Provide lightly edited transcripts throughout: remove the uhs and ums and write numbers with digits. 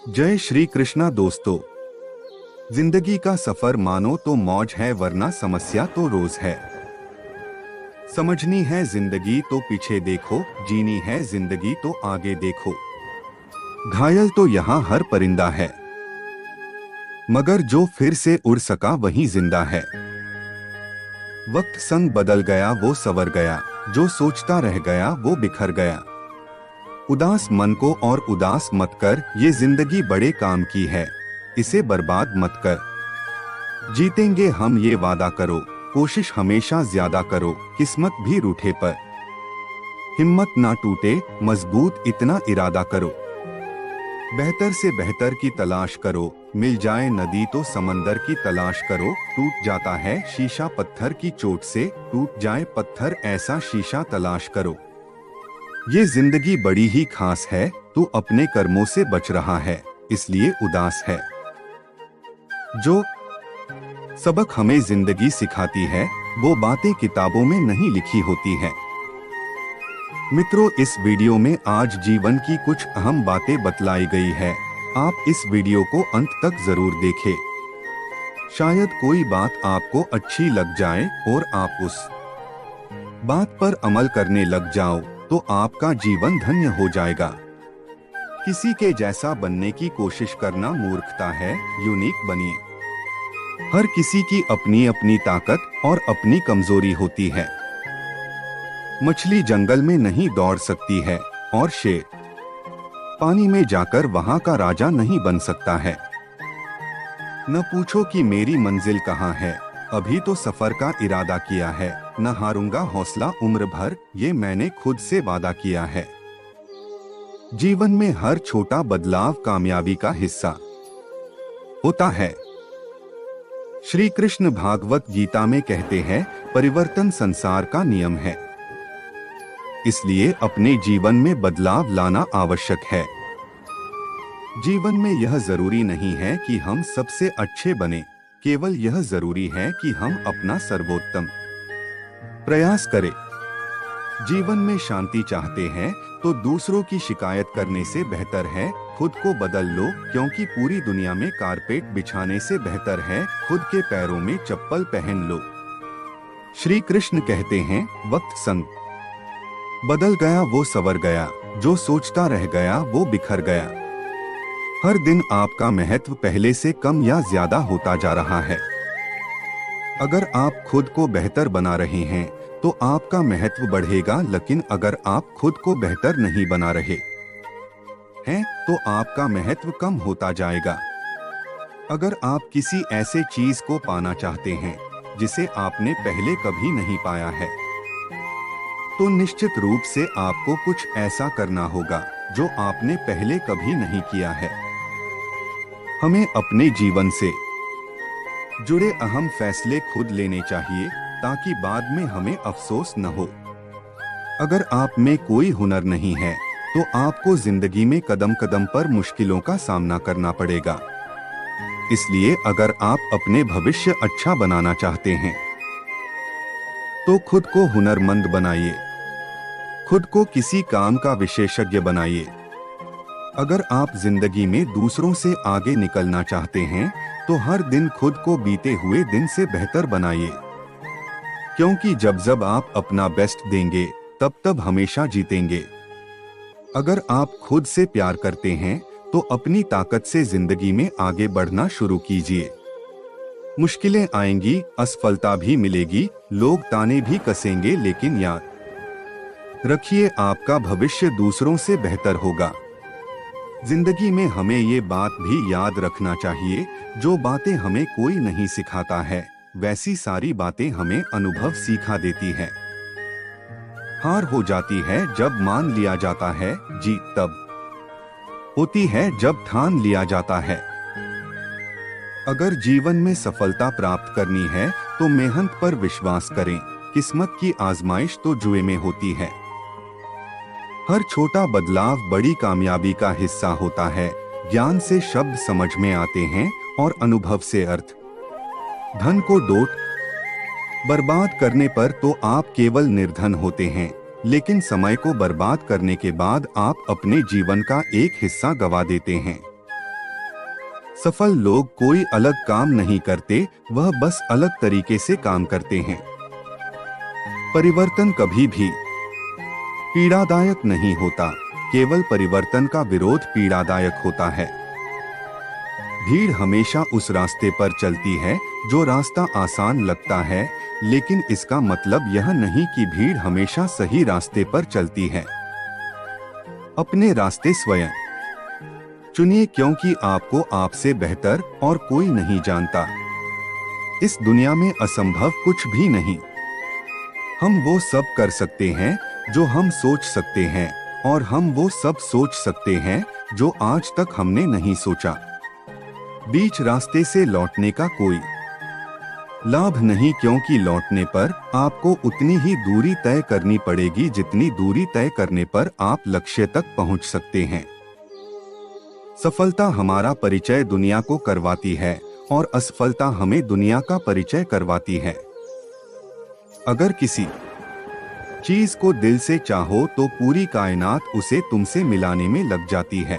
जय श्री कृष्णा दोस्तों। जिंदगी का सफर मानो तो मौज है वरना समस्या तो रोज है। समझनी है जिंदगी तो पीछे देखो, जीनी है जिंदगी तो आगे देखो। घायल तो यहाँ हर परिंदा है, मगर जो फिर से उड़ सका वही जिंदा है। वक्त संग बदल गया वो संवर गया, जो सोचता रह गया वो बिखर गया। उदास मन को और उदास मत कर, ये जिंदगी बड़े काम की है, इसे बर्बाद मत कर। जीतेंगे हम ये वादा करो, कोशिश हमेशा ज्यादा करो, किस्मत भी रूठे पर हिम्मत ना टूटे, मजबूत इतना इरादा करो। बेहतर से बेहतर की तलाश करो, मिल जाए नदी तो समंदर की तलाश करो। टूट जाता है शीशा पत्थर की चोट से, टूट जाए पत्थर ऐसा शीशा तलाश करो। ये जिंदगी बड़ी ही खास है, तू अपने कर्मों से बच रहा है इसलिए उदास है। जो सबक हमें जिंदगी सिखाती है वो बातें किताबों में नहीं लिखी होती है। मित्रों, इस वीडियो में आज जीवन की कुछ अहम बातें बतलाई गई है। आप इस वीडियो को अंत तक जरूर देखें। शायद कोई बात आपको अच्छी लग जाए और आप उस बात पर अमल करने लग जाओ तो आपका जीवन धन्य हो जाएगा। किसी के जैसा बनने की कोशिश करना मूर्खता है, यूनिक बनिए। हर किसी की अपनी अपनी ताकत और अपनी कमजोरी होती है। मछली जंगल में नहीं दौड़ सकती है और शेर पानी में जाकर वहां का राजा नहीं बन सकता है। न पूछो कि मेरी मंजिल कहाँ है, अभी तो सफर का इरादा किया है। न हारूंगा हौसला उम्र भर, ये मैंने खुद से वादा किया है। जीवन में हर छोटा बदलाव कामयाबी का हिस्सा होता है। श्री कृष्ण भागवत गीता में कहते हैं, परिवर्तन संसार का नियम है, इसलिए अपने जीवन में बदलाव लाना आवश्यक है। जीवन में यह जरूरी नहीं है कि हम सबसे अच्छे बने, केवल यह जरूरी है कि हम अपना सर्वोत्तम प्रयास करें। जीवन में शांति चाहते हैं तो दूसरों की शिकायत करने से बेहतर है खुद को बदल लो, क्योंकि पूरी दुनिया में कारपेट बिछाने से बेहतर है खुद के पैरों में चप्पल पहन लो। श्री कृष्ण कहते हैं, वक्त संग बदल गया वो संवर गया, जो सोचता रह गया वो बिखर गया। हर दिन आपका महत्व पहले से कम या ज्यादा होता जा रहा है। अगर आप खुद को बेहतर बना रहे हैं तो आपका महत्व बढ़ेगा, लेकिन अगर आप खुद को बेहतर नहीं बना रहे हैं तो आपका महत्व कम होता जाएगा। अगर आप किसी ऐसे चीज को पाना चाहते हैं जिसे आपने पहले कभी नहीं पाया है तो निश्चित रूप से आपको कुछ ऐसा करना होगा जो आपने पहले कभी नहीं किया है। हमें अपने जीवन से जुड़े अहम फैसले खुद लेने चाहिए ताकि बाद में हमें अफसोस न हो। अगर आप में कोई हुनर नहीं है तो आपको जिंदगी में कदम कदम पर मुश्किलों का सामना करना पड़ेगा। इसलिए अगर आप अपने भविष्य अच्छा बनाना चाहते हैं तो खुद को हुनरमंद बनाइए, खुद को किसी काम का विशेषज्ञ बनाइए। अगर आप जिंदगी में दूसरों से आगे निकलना चाहते हैं तो हर दिन खुद को बीते हुए दिन से बेहतर बनाइए, क्योंकि जब जब आप अपना बेस्ट देंगे तब तब हमेशा जीतेंगे। अगर आप खुद से प्यार करते हैं तो अपनी ताकत से जिंदगी में आगे बढ़ना शुरू कीजिए। मुश्किलें आएंगी, असफलता भी मिलेगी, लोग ताने भी कसेंगे, लेकिन याद रखिए आपका भविष्य दूसरों से बेहतर होगा। जिंदगी में हमें ये बात भी याद रखना चाहिए, जो बातें हमें कोई नहीं सिखाता है वैसी सारी बातें हमें अनुभव सिखा देती है। हार हो जाती है जब मान लिया जाता है, जीत तब होती है जब ठान लिया जाता है। अगर जीवन में सफलता प्राप्त करनी है तो मेहनत पर विश्वास करें, किस्मत की आजमाइश तो जुए में होती है। हर छोटा बदलाव बड़ी कामयाबी का हिस्सा होता है। ज्ञान से शब्द समझ में आते हैं और अनुभव से अर्थ। धन को डोट बर्बाद करने पर तो आप केवल निर्धन होते हैं, लेकिन समय को बर्बाद करने के बाद आप अपने जीवन का एक हिस्सा गवा देते हैं। सफल लोग कोई अलग काम नहीं करते, वह बस अलग तरीके से काम करते हैं। परिवर्तन कभी भी पीड़ादायक नहीं होता, केवल परिवर्तन का विरोध पीड़ादायक होता है। भीड़ हमेशा उस रास्ते पर चलती है जो रास्ता आसान लगता है, लेकिन इसका मतलब यह नहीं कि भीड़ हमेशा सही रास्ते पर चलती है। अपने रास्ते स्वयं चुनिए, क्योंकि आपको आपसे बेहतर और कोई नहीं जानता। इस दुनिया में असंभव कुछ भी नहीं। हम वो सब कर सकते हैं जो हम सोच सकते हैं, और हम वो सब सोच सकते हैं जो आज तक हमने नहीं सोचा। बीच रास्ते से लौटने का कोई लाभ नहीं, क्योंकि लौटने पर आपको उतनी ही दूरी तय करनी पड़ेगी जितनी दूरी तय करने पर आप लक्ष्य तक पहुंच सकते हैं। सफलता हमारा परिचय दुनिया को करवाती है और असफलता हमें दुनिया का परिचय करवाती है। अगर किसी चीज को दिल से चाहो तो पूरी कायनात उसे तुमसे मिलाने में लग जाती है।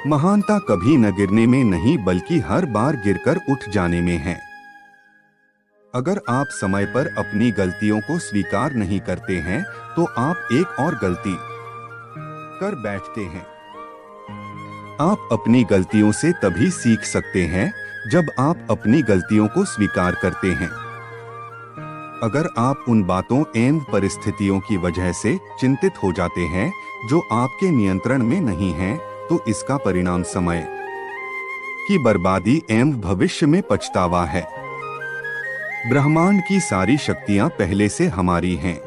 महानता कभी न गिरने में नहीं, बल्कि हर बार गिरकर उठ जाने में है। अगर आप समय पर अपनी गलतियों को स्वीकार नहीं करते हैं तो आप एक और गलती कर बैठते हैं। आप अपनी गलतियों से तभी सीख सकते हैं जब आप अपनी गलतियों को स्वीकार करते हैं। अगर आप उन बातों एवं परिस्थितियों की वजह से चिंतित हो जाते हैं जो आपके नियंत्रण में नहीं हैं, तो इसका परिणाम समय की बर्बादी एवं भविष्य में पछतावा है। ब्रह्मांड की सारी शक्तियां पहले से हमारी हैं।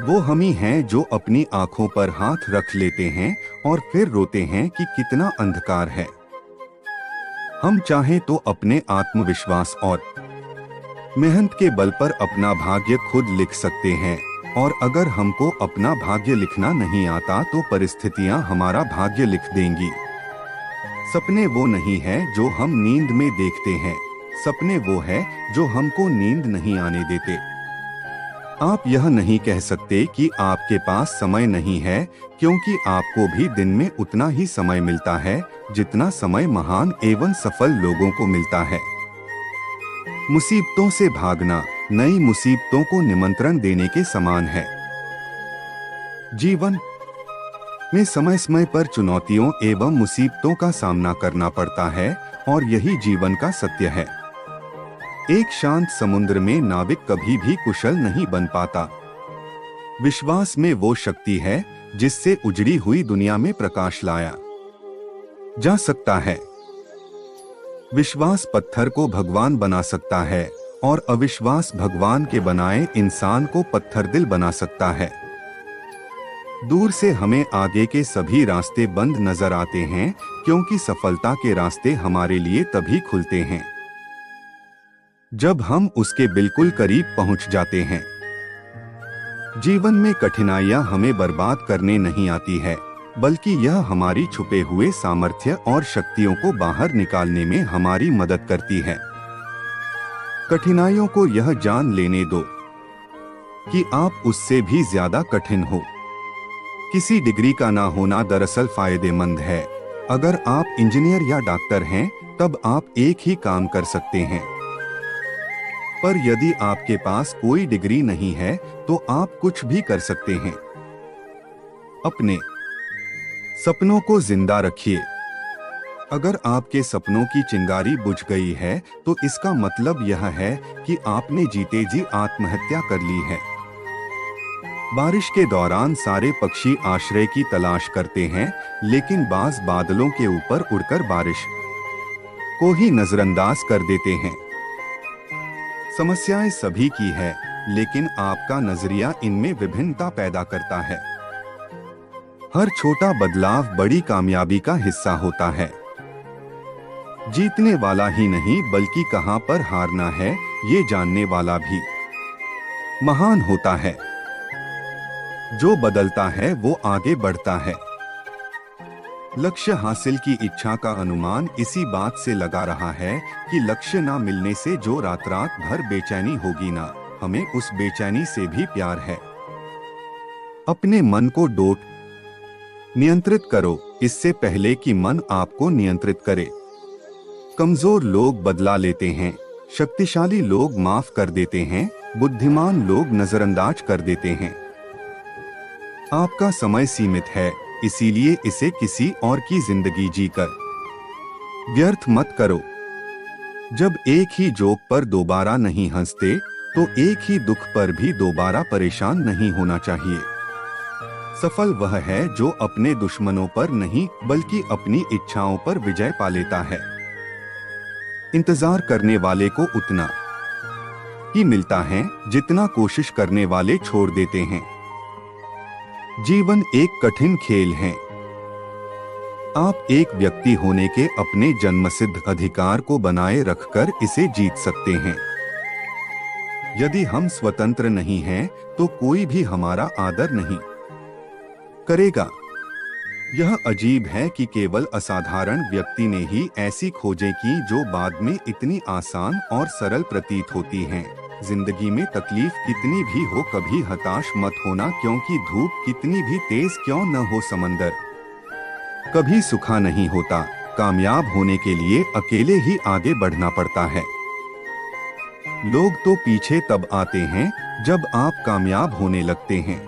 वो हम ही हैं जो अपनी आंखों पर हाथ रख लेते हैं और फिर रोते हैं कि कितना अंधकार है। हम चाहें तो अपने आत्मविश्वास और मेहनत के बल पर अपना भाग्य खुद लिख सकते हैं, और अगर हमको अपना भाग्य लिखना नहीं आता तो परिस्थितियां हमारा भाग्य लिख देंगी। सपने वो नहीं है जो हम नींद में देखते हैं, सपने वो है जो हमको नींद नहीं आने देते। आप यह नहीं कह सकते कि आपके पास समय नहीं है, क्योंकि आपको भी दिन में उतना ही समय मिलता है जितना समय महान एवं सफल लोगों को मिलता है। मुसीबतों से भागना नई मुसीबतों को निमंत्रण देने के समान है। जीवन में समय समय पर चुनौतियों एवं मुसीबतों का सामना करना पड़ता है, और यही जीवन का सत्य है। एक शांत समुद्र में नाविक कभी भी कुशल नहीं बन पाता। विश्वास में वो शक्ति है जिससे उजड़ी हुई दुनिया में प्रकाश लाया जा सकता है। विश्वास पत्थर को भगवान बना सकता है, और अविश्वास भगवान के बनाए इंसान को पत्थर दिल बना सकता है। दूर से हमें आगे के सभी रास्ते बंद नजर आते हैं, क्योंकि सफलता के रास्ते हमारे लिए तभी खुलते हैं जब हम उसके बिल्कुल करीब पहुंच जाते हैं। जीवन में कठिनाइयां हमें बर्बाद करने नहीं आती है, बल्कि यह हमारी छुपे हुए सामर्थ्य और शक्तियों को बाहर निकालने में हमारी मदद करती है। कठिनाइयों को यह जान लेने दो कि आप उससे भी ज्यादा कठिन हो। किसी डिग्री का ना होना दरअसल फायदेमंद है। अगर आप इंजीनियर या डॉक्टर हैं, तब आप एक ही काम कर सकते हैं। पर यदि आपके पास कोई डिग्री नहीं है तो आप कुछ भी कर सकते हैं। अपने सपनों को जिंदा रखिए। अगर आपके सपनों की चिंगारी बुझ गई है तो इसका मतलब यह है कि आपने जीते जी आत्महत्या कर ली है। बारिश के दौरान सारे पक्षी आश्रय की तलाश करते हैं, लेकिन बाज बादलों के ऊपर उड़कर बारिश को ही नजरअंदाज कर देते हैं। समस्याएं सभी की है, लेकिन आपका नजरिया इनमें विभिन्नता पैदा करता है। हर छोटा बदलाव बड़ी कामयाबी का हिस्सा होता है। जीतने वाला ही नहीं बल्कि कहां पर हारना है ये जानने वाला भी महान होता है। जो बदलता है वो आगे बढ़ता है। लक्ष्य हासिल की इच्छा का अनुमान इसी बात से लगा रहा है कि लक्ष्य ना मिलने से जो रात रात भर बेचैनी होगी ना, हमें उस बेचैनी से भी प्यार है। अपने मन को डोट नियंत्रित करो, इससे पहले कि मन आपको नियंत्रित करे। कमजोर लोग बदला लेते हैं, शक्तिशाली लोग माफ कर देते हैं, बुद्धिमान लोग नजरअंदाज कर देते हैं। आपका समय सीमित है, इसीलिए इसे किसी और की जिंदगी जीकर व्यर्थ मत करो। जब एक ही जोक पर दोबारा नहीं हंसते, तो एक ही दुख पर भी दोबारा परेशान नहीं होना चाहिए। सफल वह है जो अपने दुश्मनों पर नहीं बल्कि अपनी इच्छाओं पर विजय पा लेता है। इंतजार करने वाले को उतना ही मिलता है जितना कोशिश करने वाले छोड़ देते हैं। जीवन एक कठिन खेल है। आप एक व्यक्ति होने के अपने जन्मसिद्ध अधिकार को बनाए रखकर इसे जीत सकते हैं। यदि हम स्वतंत्र नहीं हैं, तो कोई भी हमारा आदर नहीं करेगा। यह अजीब है कि केवल असाधारण व्यक्ति ने ही ऐसी खोजें की जो बाद में इतनी आसान और सरल प्रतीत होती हैं। जिंदगी में तकलीफ कितनी भी हो, कभी हताश मत होना, क्योंकि धूप कितनी भी तेज क्यों न हो, समंदर कभी सूखा नहीं होता। कामयाब होने के लिए अकेले ही आगे बढ़ना पड़ता है। लोग तो पीछे तब आते हैं जब आप कामयाब होने लगते हैं।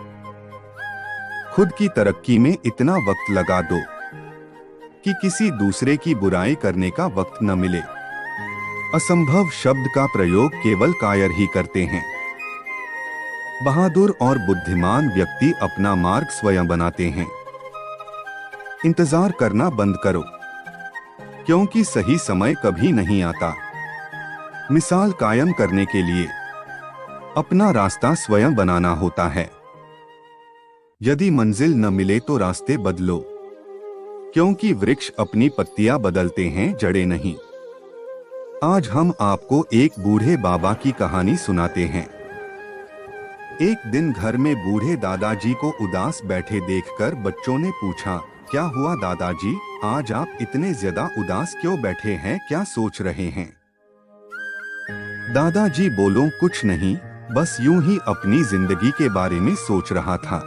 खुद की तरक्की में इतना वक्त लगा दो कि किसी दूसरे की बुराई करने का वक्त न मिले। असंभव शब्द का प्रयोग केवल कायर ही करते हैं। बहादुर और बुद्धिमान व्यक्ति अपना मार्ग स्वयं बनाते हैं। इंतजार करना बंद करो, क्योंकि सही समय कभी नहीं आता। मिसाल कायम करने के लिए अपना रास्ता स्वयं बनाना होता है। यदि मंजिल न मिले तो रास्ते बदलो, क्योंकि वृक्ष अपनी पत्तियां बदलते हैं, जड़ें नहीं। आज हम आपको एक बूढ़े बाबा की कहानी सुनाते हैं। एक दिन घर में बूढ़े दादाजी को उदास बैठे देखकर बच्चों ने पूछा, क्या हुआ दादाजी, आज आप इतने ज्यादा उदास क्यों बैठे हैं, क्या सोच रहे हैं? दादाजी बोलो, कुछ नहीं, बस यूं ही अपनी जिंदगी के बारे में सोच रहा था।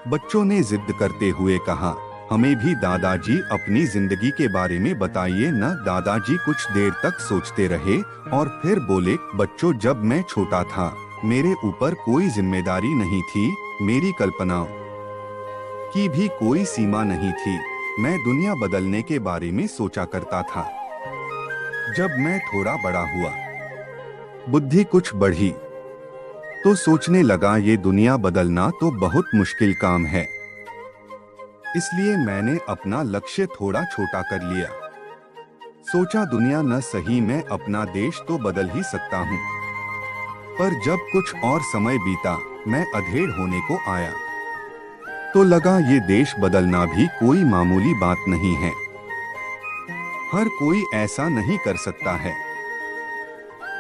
बच्चों ने जिद करते हुए कहा, हमें भी दादाजी अपनी जिंदगी के बारे में बताइए न। दादाजी कुछ देर तक सोचते रहे और फिर बोले, बच्चों, जब मैं छोटा था मेरे ऊपर कोई जिम्मेदारी नहीं थी, मेरी कल्पनाओं की भी कोई सीमा नहीं थी। मैं दुनिया बदलने के बारे में सोचा करता था। जब मैं थोड़ा बड़ा हुआ, बुद्धि कुछ बढ़ी, तो सोचने लगा ये दुनिया बदलना तो बहुत मुश्किल काम है। इसलिए मैंने अपना लक्ष्य थोड़ा छोटा कर लिया। सोचा दुनिया न सही, मैं अपना देश तो बदल ही सकता हूँ। पर जब कुछ और समय बीता, मैं अधेड़ होने को आया, तो लगा ये देश बदलना भी कोई मामूली बात नहीं है। हर कोई ऐसा नहीं कर सकता है।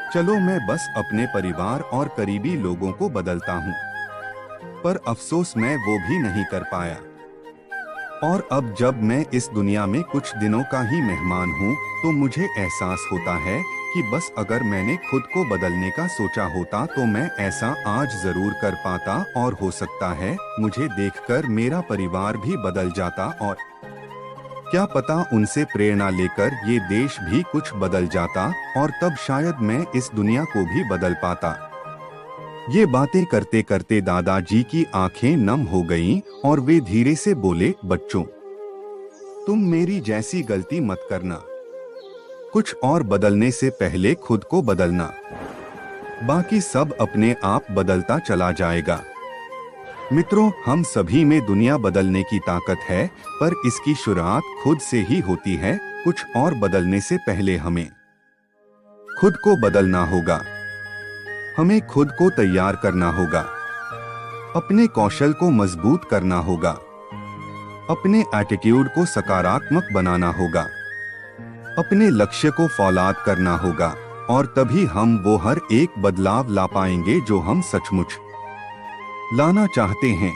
चलो मैं बस अपने परिवार और करीबी लोगों को बदलता हूँ। पर अफसोस मैं वो भी नहीं कर पाया। और अब जब मैं इस दुनिया में कुछ दिनों का ही मेहमान हूँ, तो मुझे एहसास होता है कि बस अगर मैंने खुद को बदलने का सोचा होता तो मैं ऐसा आज जरूर कर पाता, और हो सकता है मुझे देखकर मेरा परिवार भी बदल जाता, और क्या पता उनसे प्रेरणा लेकर ये देश भी कुछ बदल जाता, और तब शायद मैं इस दुनिया को भी बदल पाता। ये बातें करते करते दादाजी की आंखें नम हो गईं और वे धीरे से बोले, बच्चों, तुम मेरी जैसी गलती मत करना। कुछ और बदलने से पहले खुद को बदलना, बाकी सब अपने आप बदलता चला जाएगा। मित्रों, हम सभी में दुनिया बदलने की ताकत है, पर इसकी शुरुआत खुद से ही होती है। कुछ और बदलने से पहले हमें खुद को बदलना होगा। हमें खुद को तैयार करना होगा, अपने कौशल को मजबूत करना होगा, अपने एटीट्यूड को सकारात्मक बनाना होगा, अपने लक्ष्य को फौलाद करना होगा, और तभी हम वो हर एक बदलाव ला पाएंगे जो हम सचमुच लाना चाहते हैं।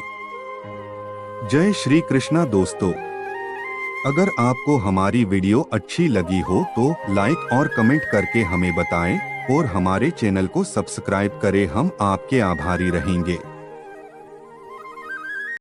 जय श्री कृष्णा दोस्तों, अगर आपको हमारी वीडियो अच्छी लगी हो तो लाइक और कमेंट करके हमें बताएं, और हमारे चैनल को सब्सक्राइब करें। हम आपके आभारी रहेंगे।